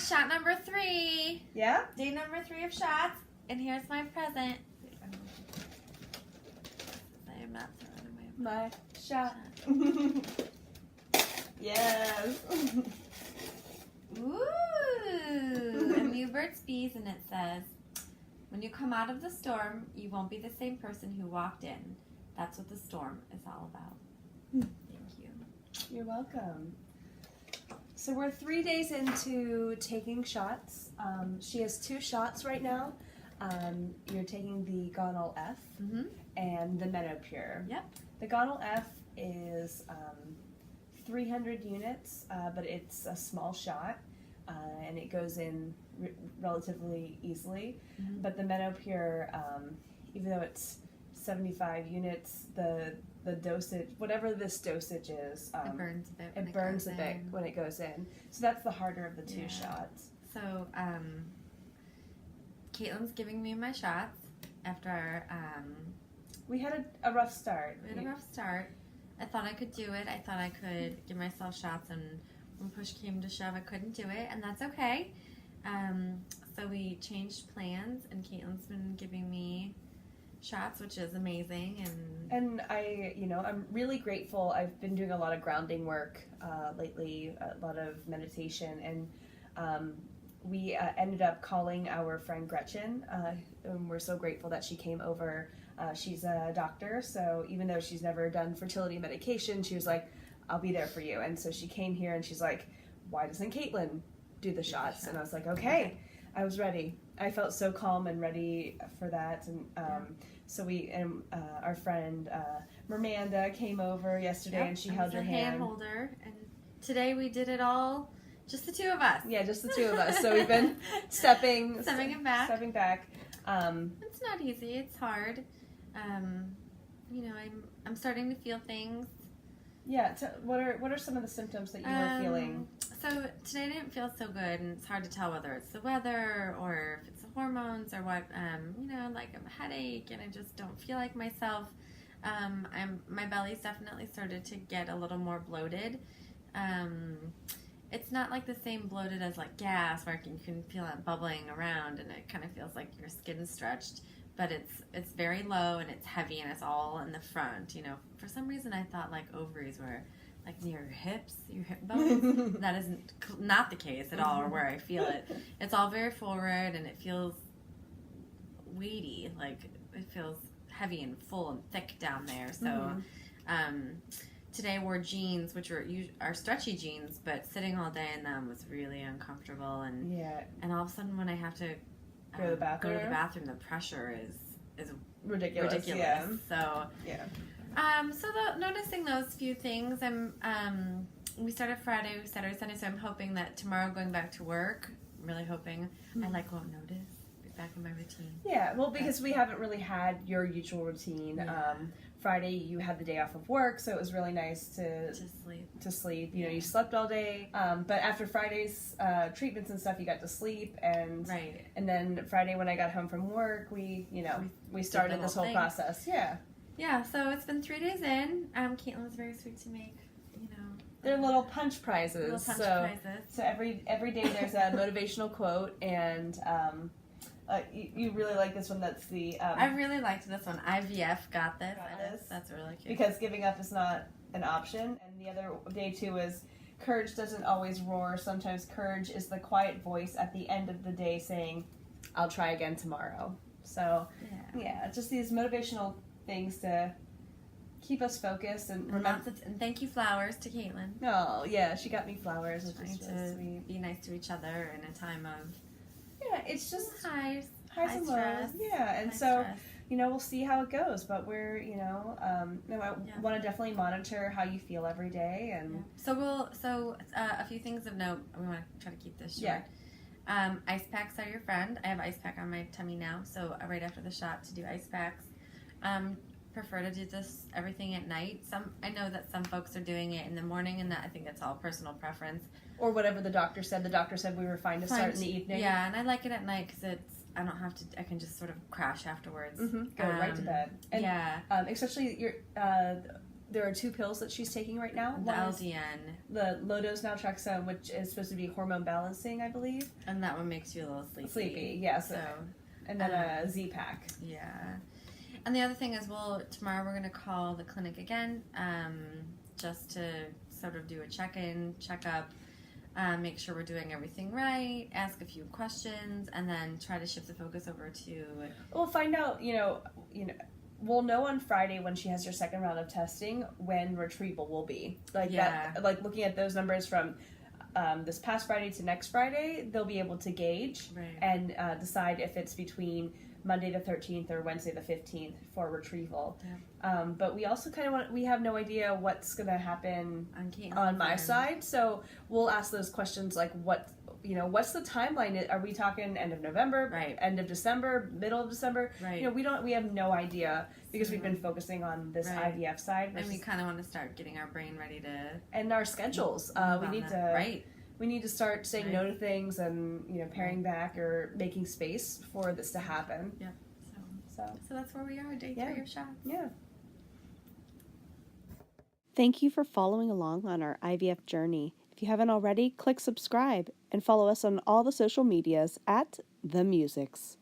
shot number 3. Yeah? Day number 3 of shots. And here's my present. I am not throwing away My shot. Yes. Ooh, a new Burt's Bees, and it says, when you come out of the storm, you won't be the same person who walked in. That's what the storm is all about. Thank you. You're welcome. So we're 3 days into taking shots. She has 2 shots right now. You're taking the Gonal F and the Menopure. Yep. The Gonal F is 300 units, but it's a small shot, and it goes in relatively easily. But the Menopure, even though it's 75 units, the dosage, whatever this dosage is, It burns a bit. it burns a bit when it goes in. So that's the harder of the 2 shots. So, Caitlin's giving me my shots after We had a rough start. we had a rough start. I thought I could do it. I thought I could give myself shots, and when push came to shove, I couldn't do it, and that's okay. So we changed plans, and Caitlin's been giving me shots, which is amazing. And I'm really grateful. I've been doing a lot of grounding work lately, a lot of meditation, and we ended up calling our friend Gretchen, and we're so grateful that she came over. She's a doctor, so even though she's never done fertility medication, she was like, I'll be there for you. And so she came here, and she's like, why doesn't Caitlin do the shots? And I was like, okay. I was ready. I felt so calm and ready for that. And so our friend Miranda came over yesterday, and she held your hand. Holder, and today we did it all, just the 2 of us. Yeah, just the 2 of us. So we've been stepping back. It's not easy. It's hard. I'm starting to feel things. Yeah. What are some of the symptoms that you were feeling? So today I didn't feel so good, and it's hard to tell whether it's the weather or if it's the hormones or what. Like a headache, and I just don't feel like myself. My belly's definitely started to get a little more bloated. It's not like the same bloated as like gas, where you can feel it bubbling around, and it kind of feels like your skin's stretched. But it's very low, and it's heavy, and it's all in the front. For some reason I thought like ovaries were like near your hips, your hip bones. That isn't not the case at all, or where I feel it. It's all very forward, and it feels weighty, like it feels heavy and full and thick down there. So today I wore jeans, which are stretchy jeans, but sitting all day in them was really uncomfortable. And all of a sudden when I have to go to the bathroom, the pressure is ridiculous. Yeah. So noticing those few things. We started Friday, Saturday, Sunday, so I'm hoping that tomorrow going back to work, I'm really hoping I won't notice. Be back in my routine. Yeah, well, because we haven't really had your usual routine. Yeah. Friday you had the day off of work, so it was really nice to sleep. You slept all day. But after Friday's treatments and stuff, you got to sleep, and then Friday when I got home from work, we started this whole process. Yeah, so it's been 3 days in. Caitlin was very sweet to make, They're little punch prizes. So every day there's a motivational quote, and you really like this one. That's the I really liked this one. IVF got this. That's really cute. Because giving up is not an option. And the other day too is courage doesn't always roar. Sometimes courage is the quiet voice at the end of the day saying, I'll try again tomorrow. So just these motivational things to keep us focused and remember. And thank you, flowers, to Caitlin. Oh yeah, she got me flowers, which is really sweet. Be nice to each other in a time of it's just highs and lows. Yeah, and so we'll see how it goes. But we're I want to definitely monitor how you feel every day, and so a few things of note. We want to try to keep this short. Ice packs are your friend. I have ice pack on my tummy now, so right after the shot to do ice packs. Prefer to do everything at night. I know that some folks are doing it in the morning, and I think that's all personal preference. Or whatever the doctor said. The doctor said we were fine to start in the evening. Yeah, and I like it at night because I don't have to. I can just sort of crash afterwards. Go right to bed. And, especially there are 2 pills that she's taking right now. The LDN. The low-dose naltrexone, which is supposed to be hormone balancing, I believe. And that one makes you a little sleepy. Sleepy, yes. So, and then a Z-Pack. Yeah. And the other thing is, tomorrow we're going to call the clinic again, just to sort of do a check-in, check-up, make sure we're doing everything right, ask a few questions, and then try to shift the focus over to... We'll find out, we'll know on Friday when she has her second round of testing when retrieval will be. Like looking at those numbers from this past Friday to next Friday, they'll be able to gauge and decide if it's between Monday the 13th or Wednesday the 15th for retrieval. Yeah. But we also kind of we have no idea what's going to happen on my side. So we'll ask those questions like what's the timeline? Are we talking end of November, end of December, middle of December? Right. We have no idea because we've been focusing on this IVF side. And we kind of want to start getting our brain ready to... And our schedules. We need to start saying no to things and, paring back or making space for this to happen. Yeah. So that's where we are, day 3 of shots. Yeah. Thank you for following along on our IVF journey. If you haven't already, click subscribe and follow us on all the social medias at The Muczyks.